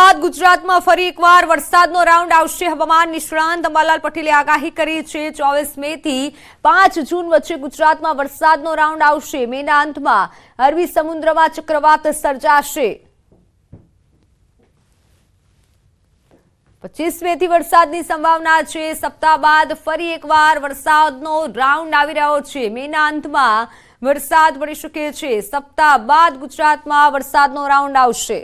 બાદ ગુજરાતમાં ફરી એકવાર વરસાદનો રાઉન્ડ આવશે. હવામાન નિષ્ણાંત અંબાલાલ પટેલે આગાહી કરી છે. 24 મે થી 5 જૂન વચ્ચે ગુજરાતમાં વરસાદનો રાઉન્ડ આવશે. મેના અંતમાં અરબી સમુદ્રમાં ચક્રવાત સર્જાશે. 25 મે થી વરસાદની સંભાવના છે. સપ્તાહ બાદ ફરી એકવાર વરસાદનો રાઉન્ડ આવી રહ્યો છે. મેના અંતમાં વરસાદ પડી શકે છે. સપ્તાહ બાદ ગુજરાતમાં વરસાદનો રાઉન્ડ આવશે.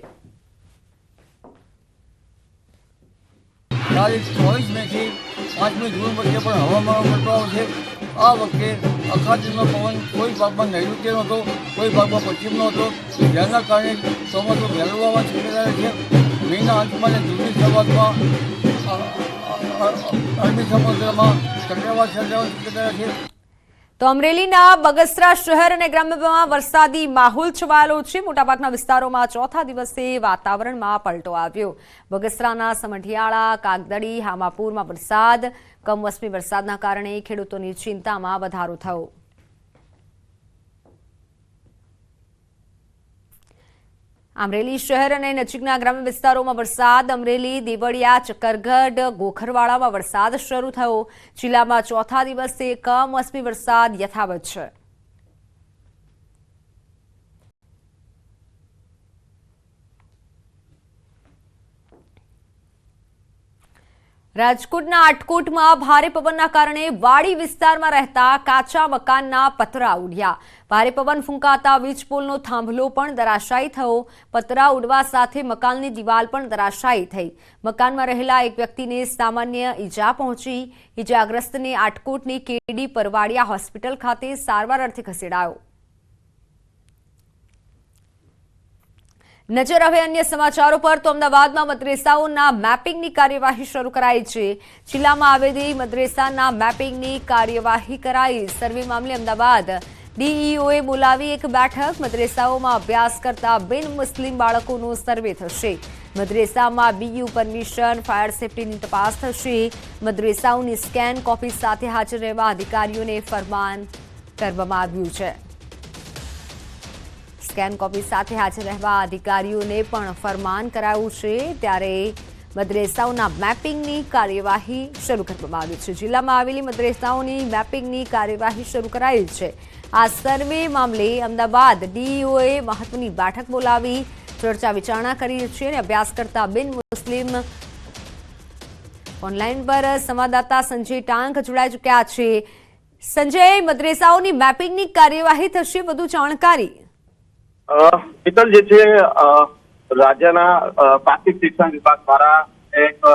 તારીખ 24 મે થી 5મી જૂન વચ્ચે પણ હવામાન બદલાવ છે. આ વખતે અખાતીનો પવન કોઈ ભાગમાં નૈઋત્યનો હતો, કોઈ ભાગમાં પશ્ચિમનો હતો, જેના કારણે ચોમાસું વહેલું આવવાની શક્યતા છે. મેના અંતમાં અને જૂનની શરૂઆતમાં અરબી સમુદ્રમાં ચક્રવાત સર્જાવાની શક્યતા છે. તો અમરેલીના બગસરા શહેર અને ગ્રામ્યમાં વરસાદી માહોલ છવાયેલો છે. મોટાભાગના વિસ્તારોમાં ચોથા દિવસે વાતાવરણમાં પલટો આવ્યો. બગસરાના સમઢિયાળા, કાગદડી, હામાપુરમાં વરસાદ. કમોસમી વરસાદના કારણે ખેડૂતોની ચિંતામાં વધારો થયો. અમરેલી શહેર અને નજીકના ગ્રામ્ય વિસ્તારોમાં વરસાદ. અમરેલી, દેવળિયા, ચક્કરગઢ, ગોખરવાડામાં વરસાદ શરૂ થયો. જિલ્લામાં ચોથા દિવસે કમોસમી વરસાદ યથાવત છે. રાજકોટના આટકોટમાં ભારે પવનના કારણે વાડી વિસ્તારમાં રહેતા કાચા મકાનના પતરા ઉડ્યા. ભારે પવન ફૂંકાતા વીજપોલનો થાંભલો પણ ધરાશાયી થયો. પતરા ઉડવા સાથે મકાનની દિવાલ પણ ધરાશાયી થઈ. મકાનમાં રહેલા એક વ્યક્તિને સામાન્ય ઈજા પહોંચી. ઈજાગ્રસ્તને આટકોટની કેડી પરવાડિયા હોસ્પિટલ ખાતે સારવાર અર્થે ખસેડાયો. નજર હવે અન્ય સમાચારો પર. તો અમદાવાદમાં મદ્રેસાઓના મેપિંગની કાર્યવાહી શરૂ કરાઈ છે. જિલ્લામાં આવેલી મદ્રેસાના મેપિંગની કાર્યવાહી કરાઈ. સર્વે મામલે અમદાવાદ ડીઈઓએ બોલાવી એક બેઠક. મદ્રેસાઓમાં અભ્યાસ કરતા બિન મુસ્લિમ બાળકોનો સર્વે થશે. મદ્રેસામાં બીયુ પરમિશન, ફાયર સેફટીની તપાસ થશે. મદ્રેસાઓની સ્કેન કોપી સાથે હાજર રહેવા અધિકારીઓને ફરમાન કરવામાં આવ્યું છે. સ્કેન કોપી સાથે હાજર રહેવા અધિકારીઓને પણ ફરમાન કરાયું છે. ત્યારે મદ્રેસાઓના મેપિંગની કાર્યવાહી શરૂ કરવામાં આવી છે. જિલ્લામાં આવેલી મદ્રેસાઓની મેપિંગની કાર્યવાહી શરૂ કરાઈ છે. આ સર્વે મામલે અમદાવાદ ડીઈઓએ મહત્વની બેઠક બોલાવી ચર્ચા વિચારણા કરી છે અને અભ્યાસ કરતા બિન મુસ્લિમ ઓનલાઈન પર સંવાદદાતા સંજય ટાંક જોડાઈ ચૂક્યા છે. સંજય, મદ્રેસાઓની મેપિંગની કાર્યવાહી થશે, વધુ જાણકારી. શીતલ, જે છે રાજ્યના પ્રાથમિક શિક્ષણ વિભાગ દ્વારા એક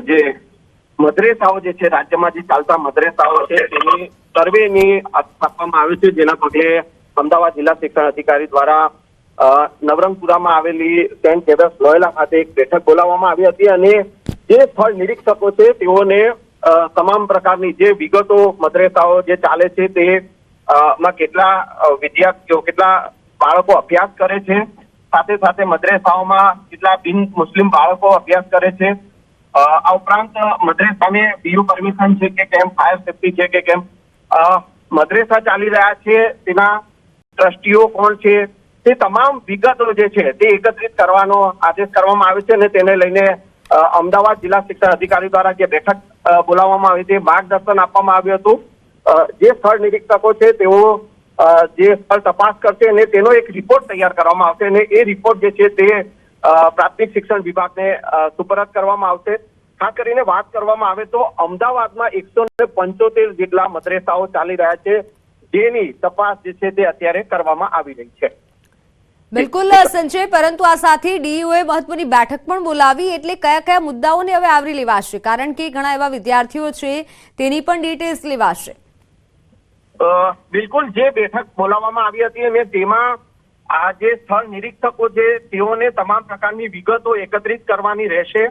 જે મદ્રેસાઓ જે છે, રાજ્યમાં જે ચાલતા મદ્રેસાઓ છે તેની સર્વેની આપવામાં આવી છે. જેના પગલે અમદાવાદ જિલ્લા શિક્ષણ અધિકારી દ્વારા નવરંગપુરામાં આવેલી સેન્ટ ઝેવિયર્સ લોયોલા ખાતે એક બેઠક બોલાવવામાં આવી હતી અને જે સ્થળ નિરીક્ષકો છે તેઓને તમામ પ્રકારની જે વિગતો મદ્રેસાઓ જે ચાલે છે તે માં કેટલા વિદ્યાર્થીઓ, કેટલા બાળકો અભ્યાસ કરે છે, સાથે સાથે મદ્રેસાઓમાં કેટલા બિન મુસ્લિમ બાળકો અભ્યાસ કરે છે, આ ઉપરાંત મદ્રેસાને બીયુ પરમિશન છે કે કેમ, ફાયર સેફટી છે કે કેમ, મદ્રેસા ચાલી રહ્યા છે તેના ટ્રસ્ટીઓ કોણ છે, તે તમામ વિગતો જે છે તે એકત્રિત કરવાનો આદેશ કરવામાં આવે છે. અને તેને લઈને અમદાવાદ જિલ્લા શિક્ષણ અધિકારી દ્વારા જે બેઠક બોલાવવામાં આવી તે માર્ગદર્શન આપવામાં આવ્યું હતું. જે સ્થળ નિરીક્ષકો છે તેઓ જે સ્થળ તપાસ કરશે અને તેનો એક રિપોર્ટ તૈયાર કરવામાં આવશે અને એ રિપોર્ટ જે છે તે પ્રાથમિક શિક્ષણ વિભાગને સુપરત કરવામાં આવશે. ખાસ કરીને વાત કરવામાં આવે તો અમદાવાદમાં 175 જેટલા મદ્રેસાઓ ચાલી રહ્યા છે, જેની તપાસ જે છે તે અત્યારે કરવામાં આવી રહી છે. બિલકુલ સંજય, પરંતુ આ સાથે ડીઈઓએ મહત્વની બેઠક પણ બોલાવી, એટલે કયા કયા મુદ્દાઓને હવે આવરી લેવાશે? કારણ કે ઘણા એવા વિદ્યાર્થીઓ છે તેની પણ ડિટેલ્સ લેવાશે. બિલકુલ, જે બેઠક બોલાવવામાં આવી હતી અને તેમાં આ જે સ્થળ નિરીક્ષકો છે તેઓને તમામ પ્રકારની વિગતો એકત્રિત કરવાની રહેશે.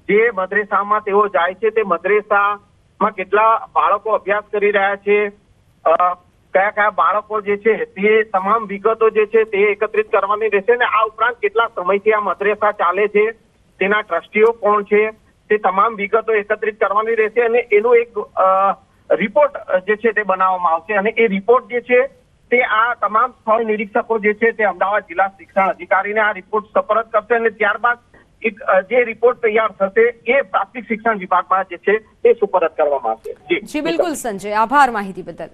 જે મદ્રેસામાં તેઓ જાય છે તે મદ્રેસામાં કેટલા બાળકો અભ્યાસ કરી રહ્યા છે, કયા કયા બાળકો જે છે તે તમામ વિગતો જે છે તે એકત્રિત કરવાની રહેશે. અને આ ઉપરાંત કેટલા સમયથી આ મદ્રેસા ચાલે છે, તેના ટ્રસ્ટીઓ કોણ છે, તે તમામ વિગતો એકત્રિત કરવાની રહેશે અને એનું એક રિપોર્ટ જે છે તે બનાવવામાં આવશે. અને એ રિપોર્ટ જે છે તે આ તમામ સ્થળ નિરીક્ષકો જે છે તે અમદાવાદ જિલ્લા શિક્ષણ અધિકારીને આ રિપોર્ટ સપરત કરશે અને ત્યારબાદ જે રિપોર્ટ તૈયાર થશે એ પ્રાથમિક શિક્ષણ વિભાગમાં જે છે તે સુપરત કરવામાં આવશે। જી બિલકુલ સંજય, આભાર માહિતી બદલ।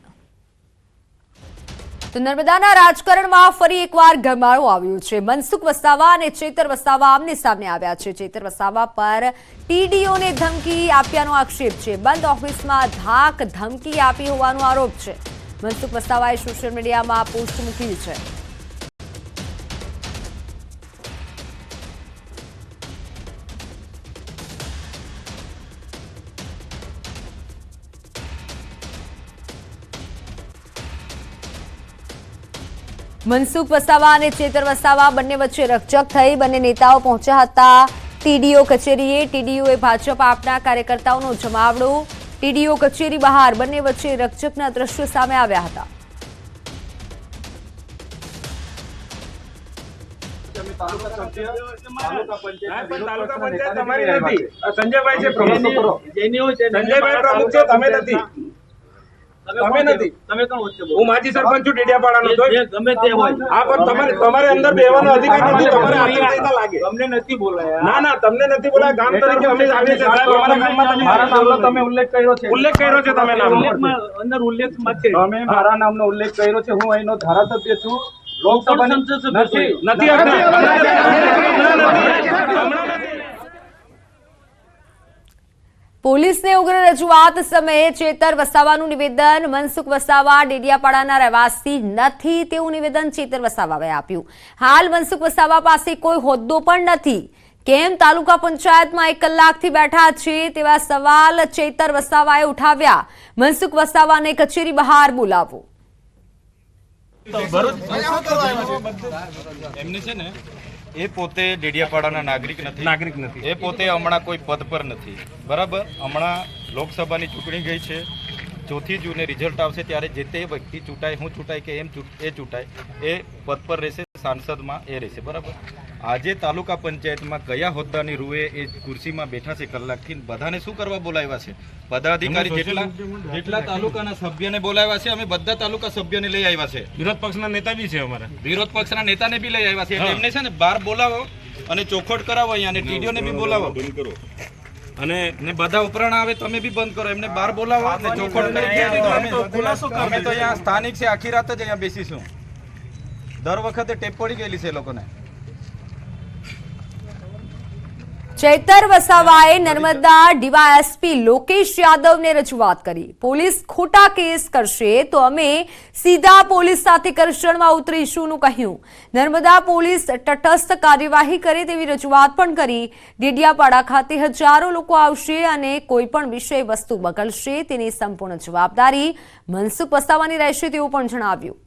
તો નર્મદાના રાજકારણમાં ફરી એકવાર ગરમાળો આવ્યો છે। મનસુખ વસાવા અને ચેતર વસાવા આમને સામને આવ્યા છે। ચેતર વસાવા પર ટીડીઓને ધમકી આપ્યાનો આક્ષેપ છે। બંધ ઓફિસમાં ધાક ધમકી આપી હોવાનો આરોપ છે। મનસુખ વસાવાએ સોશિયલ મીડિયામાં પોસ્ટ મૂકી છે। મનસુખ વસાવા અને ચેતર વસાવા બંને વચ્ચે રકઝક થઈ। બંને નેતાઓ પહોંચ્યા હતા ટીડીઓ કચેરીએ। ટીડીઓએ ભાજપ આપના કાર્યકર્તાઓનો જમાવડો। ટીડીઓ કચેરી બહાર બંને વચ્ચે રકઝકના દ્રશ્યો સામે આવ્યા હતા। સંજયભાઈ છે પ્રમુખ સંજયભાઈ પ્રમુખ છે, તમે નથી, તમે નથી, તમે કોણ વચ્ચે બોલો? હું માજી સરપંચ છું ડેડિયાપાડાનો, તો ગમે તે હોય આ પણ તમારે અંદર બેવાનો અધિકાર નથી, તમારે આચારસંહિતા લાગે। તમને નથી બોલાયા? ના ના, તમને નથી બોલાયા, ગામ તરીકે અમે આવીએ છીએ સાહેબ, અમારા ગામમાં તમે મારા નામનો તમે ઉલ્લેખ કર્યો છે, તમે નામ અંદર ઉલ્લેખમાં છે, તમે મારા નામનો ઉલ્લેખ કર્યો છે। હું અહીંનો ધારાસભ્ય છું, લોકસભાની નથી। પોલીસને ઉગ્ર રજૂઆત સમયે ચેતર વસાવાનું નિવેદન। મનસુખ વસાવા ડેડિયાપાડાના રહેવાસી નથી તેવું નિવેદન ચેતર વસાવાએ આપ્યું। હાલ મનસુખ વસાવા પાસે કોઈ હોદ્દો પણ નથી। કેમ તાલુકા પંચાયતમાં 1 કલાકથી બેઠા છે તેવા સવાલ ચેતર વસાવાએ ઉઠાવ્યા। મનસુખ વસાવાને કચેરી બહાર બોલાવો। એમને છે ને એ પોતે ડેડિયાપાડાના નાગરિક નથી, એ પોતે હમણાં કોઈ પદ પર નથી, બરાબર। હમણાં લોકસભાની ચૂંટણી ગઈ છે, 4 જૂને રિઝલ્ટ આવશે ત્યારે જે તે વ્યક્તિ ચૂંટાય, હું ચૂંટાય કે એ ચૂંટાય, એ પદ પર રહેશે, સાંસદમાં એ રહેશે, બરાબર। આજે તાલુકા પંચાયતમાં કયા હોદ્દાની રૂએ એ ખુરશીમાં બેઠા છે કલાકથી, બધાને શું કરવા બોલાવ્યા છે? પદાધિકારી જેટલા તાલુકાના સભ્યને બોલાવ્યા છે, અમે બધા તાલુકા સભ્યને લઈ આવ્યા છે। વિરોધ પક્ષના નેતા બી છે અમારા, વિરોધ પક્ષના નેતાને બી લઈ આવ્યા છે, એટલે એમને છે ને બહાર બોલાવો અને ચોખવટ કરાવો અહીંયા, અને ટીડીઓને બી બોલાવો અને બધા ઉપરાણ આવે તમે બી બંધ કરો, એમને બહાર બોલાવો અને ચોખવટ કરી। અમે તો અહીંયા સ્થાનિક છે, આખી રાત જ અહીંયા બેસીશું। દર વખતે ટેપ પડી ગયેલી છે લોકોને। ચેતર વસાવાએ નર્મદા ડીવાયએસપી લોકેશ યાદવને રજૂઆત કરી। પોલીસ ખોટા કેસ કરશે તો અમે સીધા પોલીસ સાથે ઘર્ષણમાં ઉતરીશુંનું કહ્યું। નર્મદા પોલીસ તટસ્થ કાર્યવાહી કરે તેવી રજૂઆત પણ કરી। ડેડિયાપાડા ખાતે હજારો લોકો આવશે અને કોઈ પણ વિષય વસ્તુ બગડશે તેની સંપૂર્ણ જવાબદારી મનસુખ વસાવાની રહેશે તેવું પણ જણાવ્યું।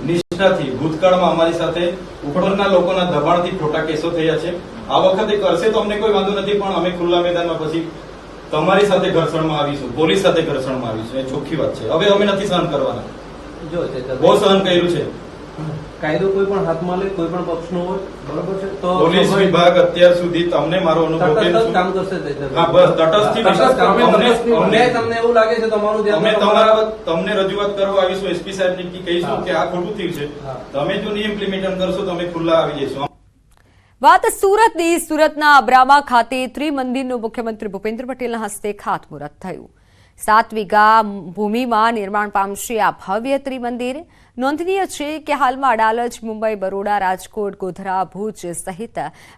નિષ્ઠાથી ભૂતકાળમાં અમારી સાથે ઉપરના લોકોના દબાણથી ખોટા કેસો થયા છે। આ વખતે કરશે તો અમને કોઈ વાંધો નથી, પણ અમે ખુલ્લા મેદાનમાં પછી તમારી સાથે ઘર્ષણમાં આવીશું, પોલીસ સાથે ઘર્ષણમાં આવીશું, એ ચોખ્ખી વાત છે। હવે અમે નથી સહન કરવાના, બહુ સહન કર્યું છે। કાયદો કોઈ પણ હાથમાં લે, કોઈ પણ પક્ષનો હોય, બરોબર છે, તો પોલીસ વિભાગ અત્યાર સુધી તમને મારો અનુભવ કામ કરશે। હા બસ તટસ્થથી તમને એવું લાગે છે તમારું ધ્યાન તમને રજૂઆત કરવા આવીશું, એસપી સાહેબને કહીશું કે આ ખોટું થયું છે, તમે જો નહીં ઇમ્પ્લિમેન્ટ કરશો તો અમે ખુલ્લા આવી જઈશું। વાત સુરતની। સુરતના અબ્રામા ખાતે ત્રિમંદિરનું મુખ્યમંત્રી ભૂપેન્દ્ર પટેલના હસ્તે ખાતમુહૂર્ત થયું। 7 વીઘા ભૂમિમાં નિર્માણ પામશે આ ભવ્ય ત્રિમંદિર। નોંધનીય છે કે હાલમાં અડાલજ, મુંબઈ, બરોડા, રાજકોટ, ગોધરા, ભુજ સહિત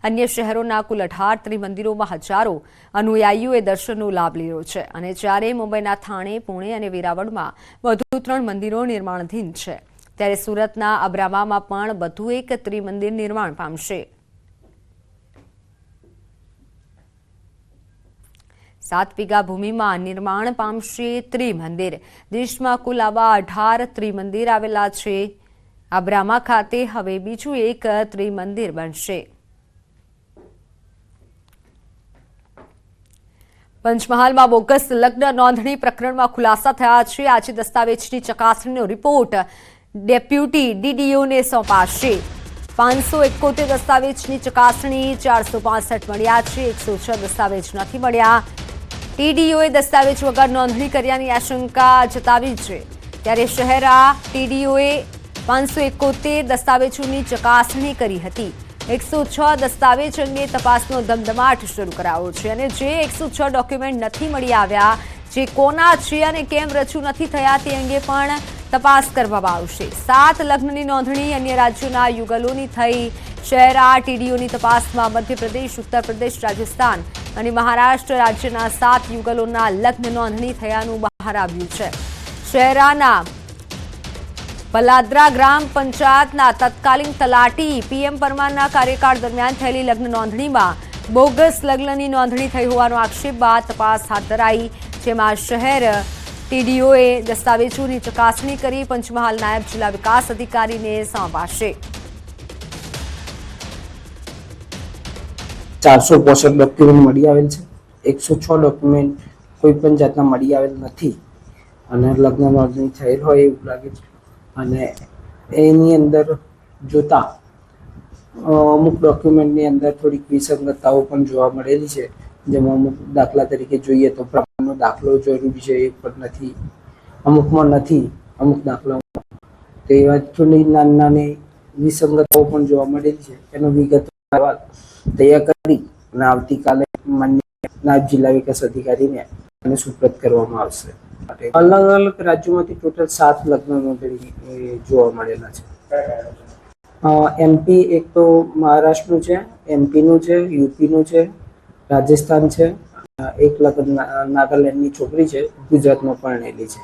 અન્ય શહેરોના કુલ 18 ત્રિમંદિરોમાં હજારો અનુયાયીઓએ દર્શનનો લાભ લીધો છે અને જ્યારે મુંબઈના થાણે, પુણે અને વેરાવળમાં વધુ 3 મંદિરો નિર્માણાધીન છે, ત્યારે સુરતના અબ્રામામાં પણ વધુ એક ત્રિમંદિર નિર્માણ પામશે। 7 વીઘા ભૂમિમાં નિર્માણ પામશે ત્રિમંદિર। દેશમાં કુલ આવા 18 ત્રિમંદિર આવેલા છે। અબ્રામા ખાતે હવે બીજું એક ત્રિમંદિર બનશે। પંચમહાલમાં બોગસ લગ્ન નોંધણી પ્રકરણમાં ખુલાસા થયા છે। આજે દસ્તાવેજની ચકાસણીનો રિપોર્ટ ડેપ્યુટી ડીડીઓને સોંપાશે। 571 દસ્તાવેજની ચકાસણી, 465 મળ્યા છે, 106 દસ્તાવેજ નથી મળ્યા। ટીડીઓએ દસ્તાવેજ વગર નોંધણી કર્યાની આશંકા જતાવી છે. ત્યારે શહેરા ટીડીઓએ 571 દસ્તાવેજોની ચકાસણી કરી હતી. 106 દસ્તાવેજ અંગે તપાસનો ધમધમાટ શરૂ કરાયો છે અને જે 106 ડોક્યુમેન્ટ નથી મળી આવ્યા, જે કોના છે અને કેમ રજૂ નથી થયા તે અંગે પણ તપાસ કરવામાં આવશે. 7 લગ્નની નોંધણી અન્ય રાજ્યોના યુગલોની થઈ. શહેરા ટીડીઓની તપાસમાં મધ્યપ્રદેશ, ઉત્તર પ્રદેશ, રાજસ્થાન અને મહારાષ્ટ્ર રાજ્યના 7 યુગલોના લગ્ન નોંધણી થયાનું બહાર આવ્યું છે. શહેરાના પલાદ્રા ગ્રામ પંચાયતના તત્કાલીન તલાટી PM પરમારના કાર્યકાળ દરમિયાન થયેલી લગ્ન નોંધણીમાં બોગસ લગ્નની નોંધણી થઈ હોવાનો આક્ષેપ બાદ તપાસ હાથ ધરાઈ, જેમાં શહેર ટીડીઓએ દસ્તાવેજોની ચકાસણી કરી પંચમહાલ નાયબ જિલ્લા વિકાસ અધિકારીને સોંપાશે. 465 ડોક્યુમેન્ટ મળી આવેલ છે. 106 ડોક્યુમેન્ટ કોઈ પણ જાતના મળી આવેલ નથી અને લગ્ન નોંધણી થયેલ હોય એવું લાગે છે. અને એની અંદર જોતા અમુક ડોક્યુમેન્ટની અંદર થોડીક વિસંગતતાઓ પણ જોવા મળેલી છે. જેમાં અમુક દાખલા તરીકે જોઈએ તો પ્રમાણનો દાખલો જરૂરી છે એ પણ નથી, અમુકમાં નથી, અમુક દાખલામાં તો એવા થોડી નાની નાની વિસંગતતાઓ પણ જોવા મળેલી છે. એનો વિગત તૈયાર કરી અને આવતીકાલે માન્ય નાયબ જિલ્લા વિકાસ અધિકારીને એને સુપ્રત કરવામાં આવશે. અલગ અલગ રાજ્યોમાંથી ટોટલ 7 લગ્ન નોંધણી જોવા મળેલા છે. MP એક તો મહારાષ્ટ્રનું છે, MP નું છે, UP નું છે, રાજસ્થાન છે, એક લગ્ન નાગાલેન્ડની છોકરી છે, ગુજરાતમાં પરણેલી છે.